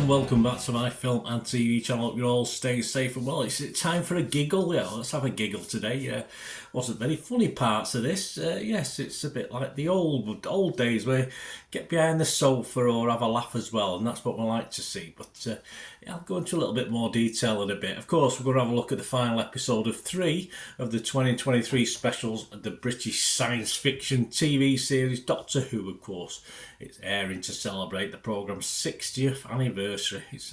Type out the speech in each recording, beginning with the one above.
and welcome back to my film and TV channel. Hope you're all staying safe and well. It's time for a giggle. Yeah, let's have a giggle today. Wasn't very funny parts of this. Yes, it's a bit like the old days where you get behind the sofa or have a laugh as well, and that's what we like to see. But I'll go into a little bit more detail in a bit. Of course, we're going to have a look at the final episode of 3 of the 2023 specials of the British science fiction TV series Doctor Who, of course. It's airing to celebrate the programme's 60th anniversary. It's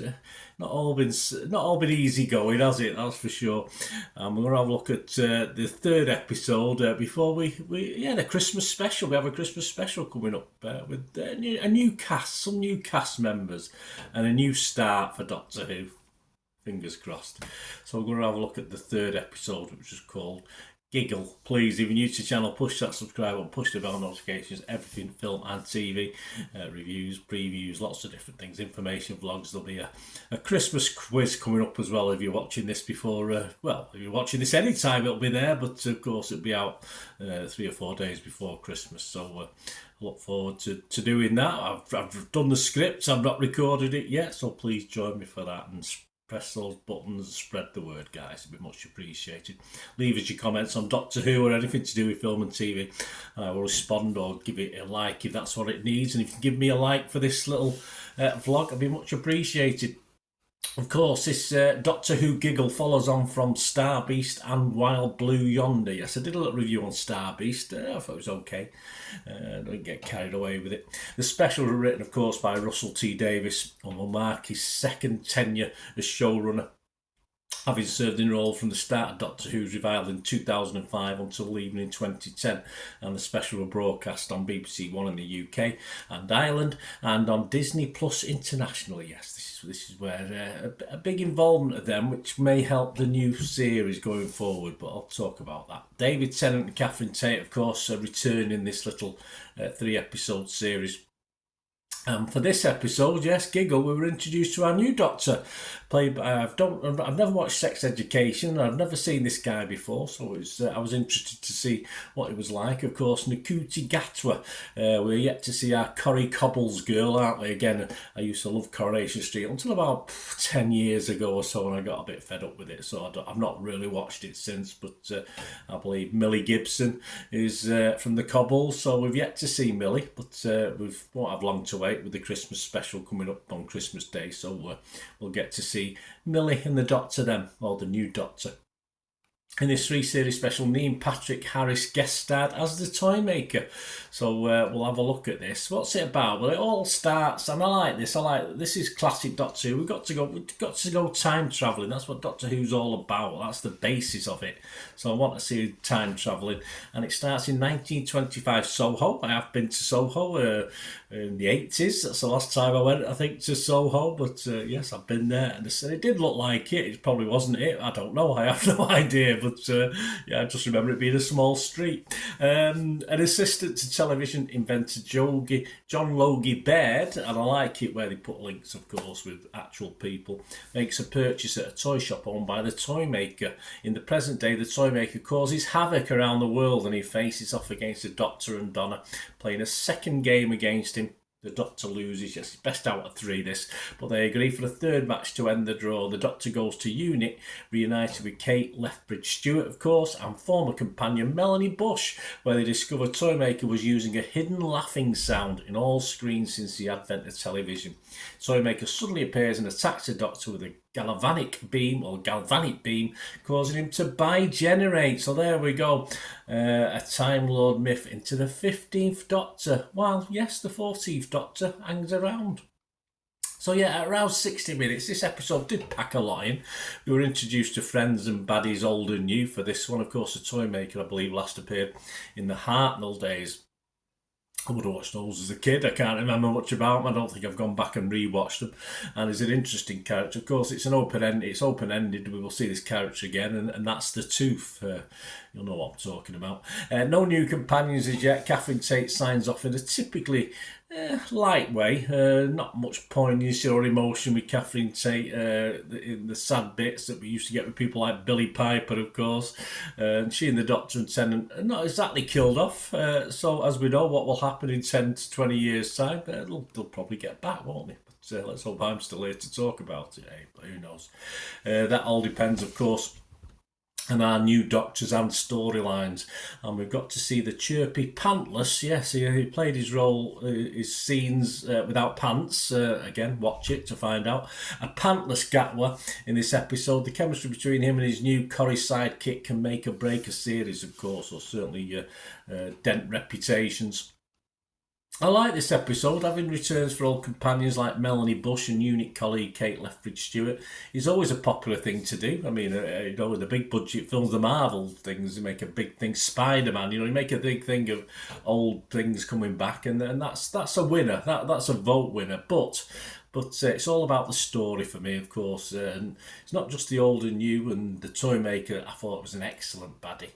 not all been easy going, has it? That's for sure. We're going to have a look at the third episode before the Christmas special. We have a Christmas special coming up with a new cast, some new cast members, and a new start for Doctor Who. Fingers crossed. So we're going to have a look at the third episode, which is called Giggle. Please, if you're new to the channel, push that subscribe button, push the bell notifications, everything film and TV, reviews, previews, lots of different things, information, vlogs. There'll be a Christmas quiz coming up as well if you're watching this before, if you're watching this anytime it'll be there, but of course it'll be out 3 or 4 days before Christmas, so I look forward to doing that. I've done the script, I've not recorded it yet, so please join me for that and press those buttons and spread the word, guys. It'd be much appreciated. Leave us your comments on Doctor Who or anything to do with film and TV. I will respond or give it a like if that's what it needs. And if you can give me a like for this little vlog, it'd be much appreciated. Of course, this Doctor Who Giggle follows on from Star Beast and Wild Blue Yonder. Yes, I did a little review on Star Beast. I thought it was okay. Don't get carried away with it. The specials were written, of course, by Russell T Davies and will mark his second tenure as showrunner, having served in a role from the start of Doctor Who's revival in 2005 until leaving in 2010, and the special were broadcast on BBC One in the UK and Ireland and on Disney Plus internationally. Yes, this is where a big involvement of them, which may help the new series going forward, but I'll talk about that. David Tennant and Catherine Tate, of course, return in this little 3-episode series. For this episode, yes, Giggle, we were introduced to our new Doctor, played by, I've never watched Sex Education, I've never seen this guy before, so I was interested to see what it was like. Of course, Nakuti Gatwa, we're yet to see our Corrie Cobbles girl, aren't we? Again, I used to love Coronation Street until about 10 years ago or so, and I got a bit fed up with it, so I've not really watched it since, but I believe Millie Gibson is from the Cobbles, so we've yet to see Millie, but we won't have long to wait with the Christmas special coming up on Christmas Day, so we'll get to see Millie and the Doctor then, or the new Doctor. In this 3-series special, Neil Patrick Harris guest starred as the Toymaker. So we'll have a look at this. What's it about? Well, it all starts, and I like this. This is classic Doctor Who. We've got to go time travelling. That's what Doctor Who's all about. That's the basis of it. So I want to see time travelling, and it starts in 1925 Soho. I have been to Soho in the 80s. That's the last time I went, I think, to Soho. But yes, I've been there, and it did look like it. It probably wasn't it. I don't know. I have no idea. But I just remember it being a small street. An assistant to television inventor John Logie Baird, and I like it where they put links, of course, with actual people, makes a purchase at a toy shop owned by the Toymaker. In the present day, the Toymaker causes havoc around the world, and he faces off against the Doctor and Donna, playing a second game against him. The Doctor loses, yes, it's best out of 3 this, but they agree for a third match to end the draw. The Doctor goes to Unit, reunited with Kate Lethbridge-Stewart, of course, and former companion Melanie Bush, where they discover Toymaker was using a hidden laughing sound in all screens since the advent of television. Toymaker suddenly appears and attacks the Doctor with a galvanic beam, causing him to bi-generate. So there we go, a Time Lord myth into the 15th Doctor, while yes, the 14th Doctor hangs around. So yeah, at around 60 minutes, this episode did pack a lot in. We were introduced to friends and baddies old and new for this one. Of course, the Toymaker, I believe, last appeared in the Hartnell days. I would have watched those as a kid. I can't remember much about them. I don't think I've gone back and rewatched them. And he's an interesting character. Of course, it's open-ended. We will see this character again, and that's the Tooth. You'll know what I'm talking about. No new companions as yet. Catherine Tate signs off in a typically light way. Not much poignancy or emotion with Catherine Tate in the sad bits that we used to get with people like Billy Piper, of course. And she and the Doctor and Tennant are not exactly killed off. So as we know, what will happen in 10 to 20 years' time, they'll probably get back, won't they? let's hope I'm still here to talk about it. Hey, but who knows? That all depends, of course, and our new doctors and storylines. And we've got to see the chirpy pantless, yes, he played his role, his scenes without pants. Again, watch it to find out. A pantless Gatwa in this episode. The chemistry between him and his new Corrie sidekick can make or break a series, of course, or certainly dent reputations. I like this episode, having returns for old companions like Melanie Bush and unique colleague Kate Lethbridge-Stewart is always a popular thing to do. I mean, with the big budget films, the Marvel things, you make a big thing. Spider-Man, you make a big thing of old things coming back, and that's a winner. That's a vote winner. But it's all about the story for me, of course. And it's not just the old and new, and the toy maker, I thought, was an excellent baddie.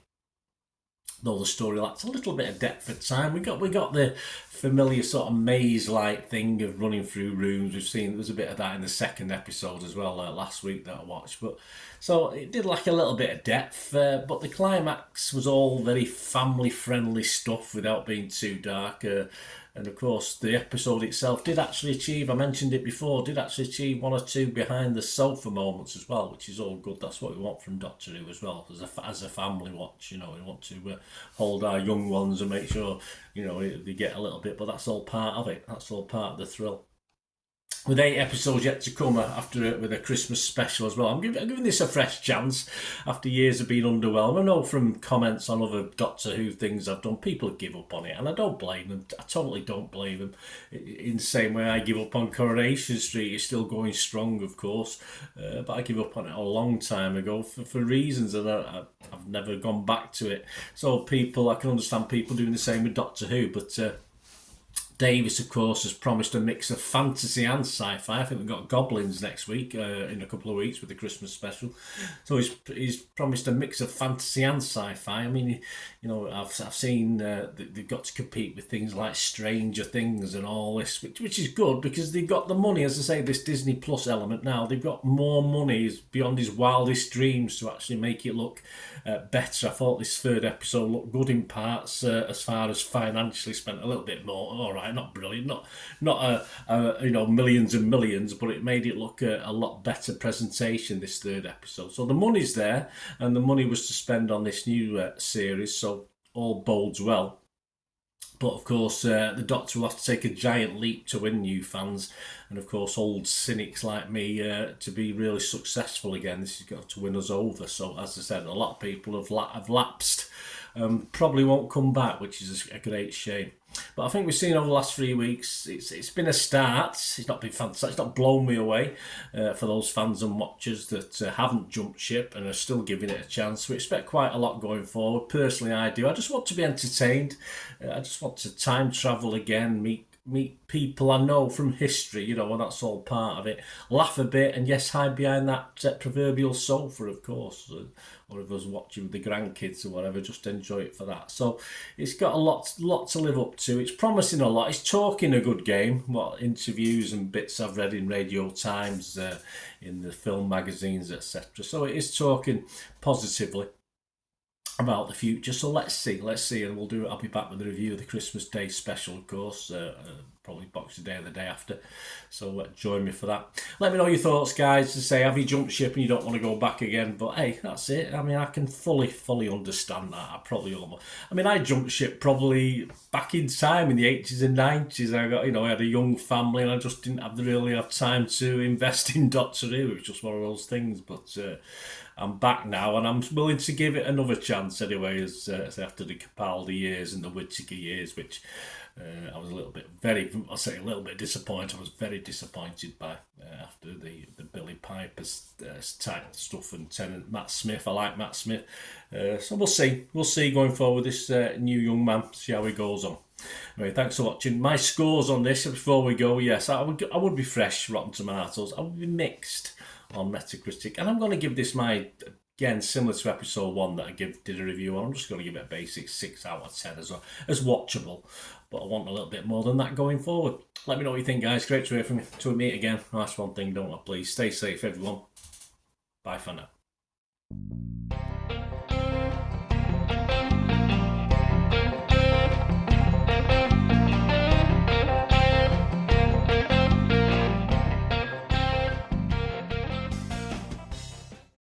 Though the story lacks a little bit of depth at time. We got the familiar sort of maze-like thing of running through rooms. We've seen there was a bit of that in the second episode as well last week that I watched. But so it did lack a little bit of depth. But the climax was all very family-friendly stuff without being too dark. And of course, the episode itself did actually achieve, I mentioned it before, did actually achieve one or two behind the sofa moments as well, which is all good. That's what we want from Doctor Who as well, as a family watch. We want to hold our young ones and make sure, they get a little bit, but that's all part of it. That's all part of the thrill. With 8 episodes yet to come with a Christmas special as well. I'm giving this a fresh chance after years of being underwhelmed. I know from comments on other Doctor Who things I've done, people give up on it, and I don't blame them. I totally don't blame them. In the same way I give up on Coronation Street. It's still going strong, of course, but I give up on it a long time ago for reasons that I've never gone back to it. So I can understand people doing the same with Doctor Who, but Davis, of course, has promised a mix of fantasy and sci-fi. I think we've got goblins next week, in a couple of weeks with the Christmas special. So he's promised a mix of fantasy and sci-fi. I mean, I've seen they've got to compete with things like Stranger Things and all this, which is good because they've got the money. As I say, this Disney Plus element now, they've got more money beyond his wildest dreams to actually make it look better. I thought this third episode looked good in parts, as far as financially spent a little bit more. All right, not brilliant, not millions and millions, but it made it look a lot better presentation, this third episode. So the money's there, and the money was to spend on this new series, so all bodes well. But of course, the Doctor will have to take a giant leap to win new fans, and of course, old cynics like me to be really successful again. This has got to win us over. So, as I said, a lot of people have lapsed, probably won't come back, which is a great shame. But I think we've seen over the last 3 weeks, it's been a start. It's not been fantastic. It's not blown me away for those fans and watchers that haven't jumped ship and are still giving it a chance. We expect quite a lot going forward. Personally, I do. I just want to be entertained. I just want to time travel again, meet people I know from history, and that's all part of it. Laugh a bit, and yes, hide behind that proverbial sofa, of course, or if I was watching with the grandkids or whatever, just enjoy it for that. So it's got a lot to live up to. It's promising a lot. It's talking a good game. What interviews and bits I've read in Radio Times, in the film magazines, etc. So it is talking positively about the future. So let's see, and I'll be back with a review of the Christmas Day special, of course, probably Boxing Day or the day after. So join me for that. Let me know your thoughts, guys. To say, have you jumped ship and you don't want to go back again? But hey, that's it. I mean, I can fully understand that. I jumped ship probably back in time in the 80s and 90s. I had a young family and I just didn't really have time to invest in Doctor Who. It was just one of those things. But I'm back now, and I'm willing to give it another chance anyway, as after the Capaldi years and the Whittaker years, which I was a little bit disappointed. I was very disappointed by after the Billy Piper's type stuff and Tennant, Matt Smith. I like Matt Smith, so we'll see going forward with this new young man. See how he goes on. Anyway, thanks for watching. My scores on this before we go. Yes, I would be fresh Rotten Tomatoes. I would be mixed on Metacritic, and I'm going to give this again, similar to episode 1 that I did a review on. I'm just going to give it a basic 6 out of 10 as watchable, but I want a little bit more than that going forward. Let me know what you think, guys. Great to hear from you. Till we meet again, last one thing, don't I? Please stay safe, everyone. Bye for now.